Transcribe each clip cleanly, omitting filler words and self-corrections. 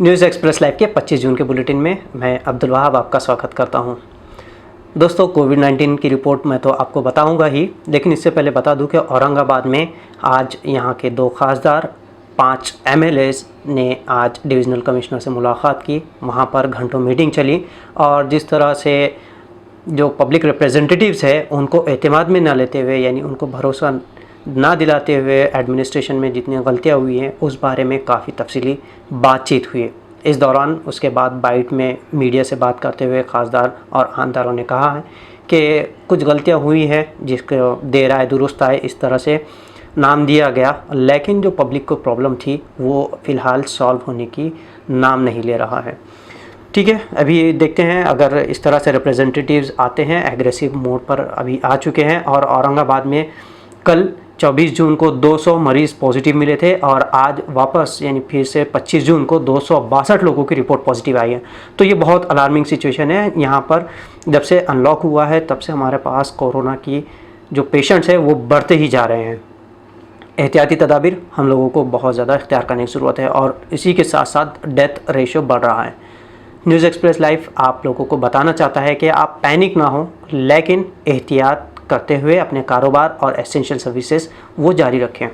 News express live के 25 जून के bulletin में मैं अब्दुल वहाब आपका स्वागत करता हूं। दोस्तों, कोविड-19 की रिपोर्ट मैं तो आपको बताऊंगा ही, लेकिन इससे पहले बता दूं कि औरंगाबाद में आज यहां के 2 खासदार, 5 एमएलएज ने आज डिविजनल कमिश्नर से मुलाकात की। वहां पर घंटों मीटिंग चली और जिस तरह से जो पब्लिक रिप्रेजेंटेटिव्स है उनको एतमाद में ना लेते हुए, यानी उनको भरोसा ना दिलाते हुए एडमिनिस्ट्रेशन में जितनी गलतियां हुई हैं उस बारे में काफ़ी तफसीली बातचीत हुई। इस दौरान उसके बाद बाइट में मीडिया से बात करते हुए खासदार और आंदारों ने कहा है कि कुछ गलतियां हुई हैं जिसको देर आए दुरुस्त आए इस तरह से नाम दिया गया, लेकिन जो पब्लिक को प्रॉब्लम थी वो फ़िलहाल सॉल्व होने की नाम नहीं ले रहा है। ठीक है, अभी देखते हैं अगर इस तरह से रिप्रेजेंटेटिव्स आते हैं, एग्रेसिव मोड पर अभी आ चुके हैं। और औरंगाबाद में कल 24 जून को 200 मरीज़ पॉजिटिव मिले थे और आज वापस यानी फिर से 25 जून को 262 लोगों की रिपोर्ट पॉजिटिव आई है। तो ये बहुत अलार्मिंग सिचुएशन है। यहाँ पर जब से अनलॉक हुआ है तब से हमारे पास कोरोना की जो पेशेंट्स हैं वो बढ़ते ही जा रहे हैं। एहतियाती तदाबीर हम लोगों को बहुत ज़्यादा इख्तियार करने की ज़रूरत है और इसी के साथ साथ डेथ रेशियो बढ़ रहा है। न्यूज़ एक्सप्रेस लाइव आप लोगों को बताना चाहता है कि आप पैनिक ना हो, लेकिन एहतियात करते हुए अपने कारोबार और एसेंशियल सर्विसेज वो जारी रखें।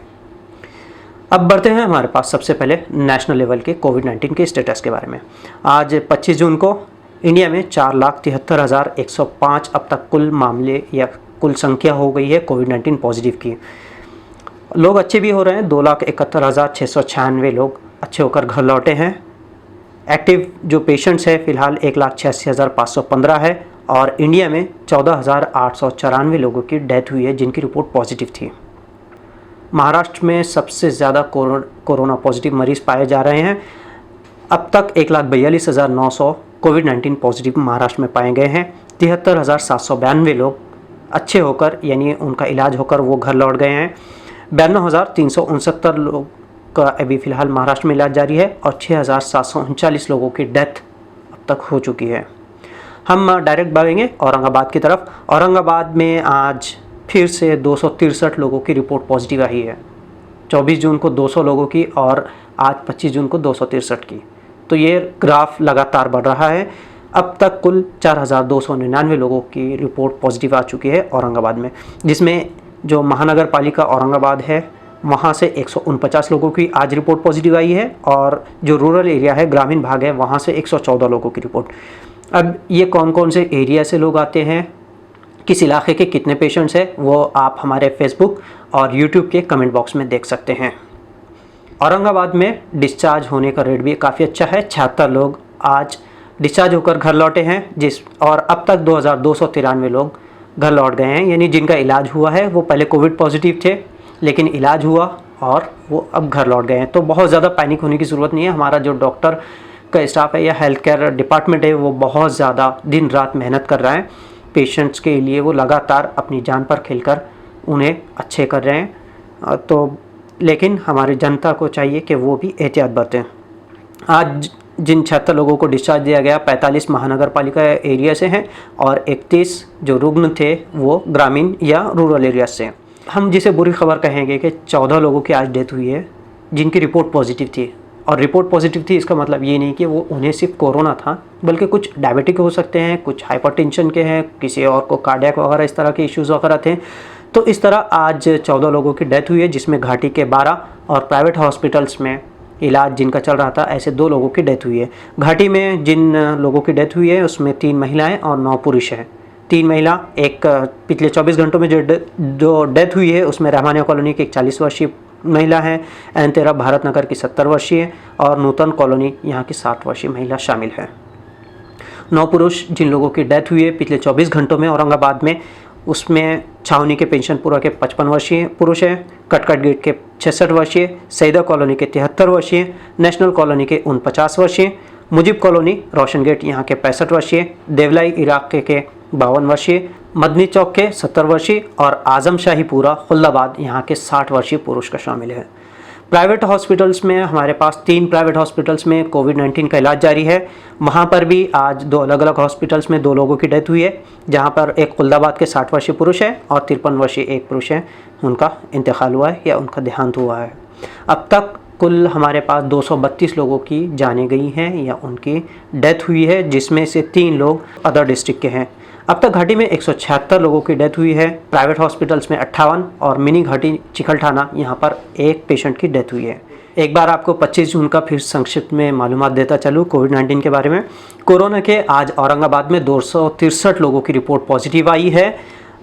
अब बढ़ते हैं हमारे पास सबसे पहले नेशनल लेवल के कोविड-19 के स्टेटस के बारे में। आज 25 जून को इंडिया में 4,73,105 अब तक कुल मामले या कुल संख्या हो गई है कोविड-19 पॉजिटिव की। लोग अच्छे भी हो रहे हैं, 2,71,696 लोग अच्छे होकर घर लौटे हैं। एक्टिव जो पेशेंट्स है फ़िलहाल 1,86,515 है और इंडिया में 14,894 लोगों की डेथ हुई है जिनकी रिपोर्ट पॉजिटिव थी। महाराष्ट्र में सबसे ज़्यादा कोरोना पॉजिटिव मरीज़ पाए जा रहे हैं। अब तक 1,42,900 कोविड-19 पॉजिटिव महाराष्ट्र में पाए गए हैं। 73,792 लोग अच्छे होकर यानी उनका इलाज होकर वो घर लौट गए हैं। 92,369 लोग का अभी फ़िलहाल महाराष्ट्र में इलाज जारी है और 6,739 लोगों की डेथ अब तक हो चुकी है। हम डायरेक्ट भागेंगे औरंगाबाद की तरफ। औरंगाबाद में आज फिर से 263 लोगों की रिपोर्ट पॉजिटिव आई है। 24 जून को 200 लोगों की और आज 25 जून को 263 की। तो ये ग्राफ लगातार बढ़ रहा है। अब तक कुल 4,299 लोगों की रिपोर्ट पॉजिटिव आ चुकी है औरंगाबाद में, जिसमें जो महानगर पालिका औरंगाबाद है वहाँ से 149 लोगों की आज रिपोर्ट पॉजिटिव आई है और जो रूरल एरिया है, ग्रामीण भाग है, वहाँ से 114 लोगों की रिपोर्ट। अब ये कौन कौन से एरिया से लोग आते हैं, किस इलाके के कितने पेशेंट्स हैं, वो आप हमारे फेसबुक और यूट्यूब के कमेंट बॉक्स में देख सकते हैं। औरंगाबाद में डिस्चार्ज होने का रेट भी काफ़ी अच्छा है। 76 लोग आज डिस्चार्ज होकर घर लौटे हैं और अब तक 2,293 लोग घर लौट गए हैं, यानी जिनका इलाज हुआ है वो पहले कोविड पॉजिटिव थे लेकिन इलाज हुआ और वो अब घर लौट गए हैं। तो बहुत ज़्यादा पैनिक होने की ज़रूरत नहीं है। हमारा जो डॉक्टर का स्टाफ है या हेल्थ केयर डिपार्टमेंट है वो बहुत ज़्यादा दिन रात मेहनत कर रहा है पेशेंट्स के लिए। वो लगातार अपनी जान पर खेलकर उन्हें अच्छे कर रहे हैं। तो लेकिन हमारी जनता को चाहिए कि वो भी एहतियात बरतें। आज जिन 76 लोगों को डिस्चार्ज दिया गया 45 महानगर पालिका एरिया से हैं और 31 जो रुग्ण थे वो ग्रामीण या रूरल एरिया से। हम जिसे बुरी खबर कहेंगे कि 14 लोगों की आज डेथ हुई है जिनकी रिपोर्ट पॉजिटिव थी। और रिपोर्ट पॉजिटिव थी इसका मतलब ये नहीं कि वो उन्हें सिर्फ कोरोना था, बल्कि कुछ डायबिटिक हो सकते हैं, कुछ हाइपरटेंशन के हैं, किसी और को कार्डियक वगैरह इस तरह के इश्यूज़ वगैरह थे। तो इस तरह आज 14 लोगों की डेथ हुई है, जिसमें घाटी के 12 और प्राइवेट हॉस्पिटल्स में इलाज जिनका चल रहा था ऐसे 2 लोगों की डेथ हुई है। घाटी में जिन लोगों की डेथ हुई है उसमें 3 महिलाएँ और 9 पुरुष हैं। 3 महिला, एक पिछले 24 घंटों में जो डेथ हुई है उसमें रहमानिया कॉलोनी की एक 40 वर्षीय महिला है, एन13 भारत नगर की 70 वर्षीय और नूतन कॉलोनी यहाँ की 60 वर्षीय महिला शामिल है। 9 पुरुष जिन लोगों की डेथ हुई है पिछले 24 घंटों में औरंगाबाद में, उसमें छावनी के पेंशनपुरा के 55 वर्षीय पुरुष हैं, कटकट गेट के 66 वर्षीय, सईदा कॉलोनी के 73 वर्षीय, नेशनल कॉलोनी के 49 वर्षीय, मुजिब कॉलोनी रोशन गेट यहाँ के 65 वर्षीय, देवलाई इलाके के 52 वर्षीय, मदनी चौक के 70 वर्षीय और आजम शाहीपुरा खुल्दाबाद यहाँ के 60 वर्षीय पुरुष का शामिल है। प्राइवेट हॉस्पिटल्स में हमारे पास 3 प्राइवेट हॉस्पिटल्स में कोविड-19 का इलाज जारी है। वहाँ पर भी आज 2 अलग अलग हॉस्पिटल्स में 2 लोगों की डेथ हुई है, जहाँ पर एक खुल्दाबाद के 60 वर्षीय पुरुष है और 53 वर्षीय एक पुरुष है, उनका इंतकाल हुआ है या उनका देहांत हुआ है। अब तक कुल हमारे पास 232 लोगों की जानें गई हैं या उनकी डेथ हुई है, जिसमें से 3 लोग अदर डिस्ट्रिक्ट के हैं। अब तक घाटी में 176 लोगों की डेथ हुई है। प्राइवेट हॉस्पिटल्स में 58 और मिनी घाटी चिखलठाना यहाँ पर 1 पेशेंट की डेथ हुई है। एक बार आपको 25 जून का फिर संक्षिप्त में मालूमात देता चलूँ कोविड-19 के बारे में। कोरोना के आज औरंगाबाद में 263 लोगों की रिपोर्ट पॉजिटिव आई है।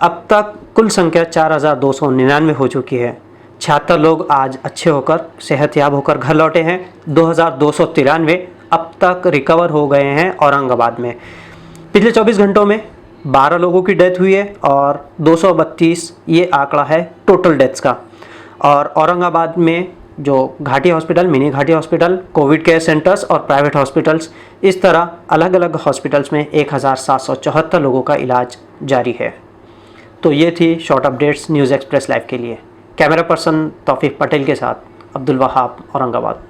अब तक कुल संख्या 4299 हो चुकी है। 76 लोग आज अच्छे होकर सेहतयाब होकर घर लौटे हैं। 2293 अब तक रिकवर हो गए हैं औरंगाबाद में। पिछले 24 घंटों में 12 लोगों की डेथ हुई है और 232 ये आंकड़ा है टोटल डेथ्स का। और औरंगाबाद में जो घाटी हॉस्पिटल, मिनी घाटी हॉस्पिटल, कोविड केयर सेंटर्स और प्राइवेट हॉस्पिटल्स, इस तरह अलग अलग हॉस्पिटल्स में 1774 लोगों का इलाज जारी है। तो ये थी short updates news express live के लिए। कैमरा पर्सन तौफीक पटेल के साथ अब्दुल वहाब, औरंगाबाद।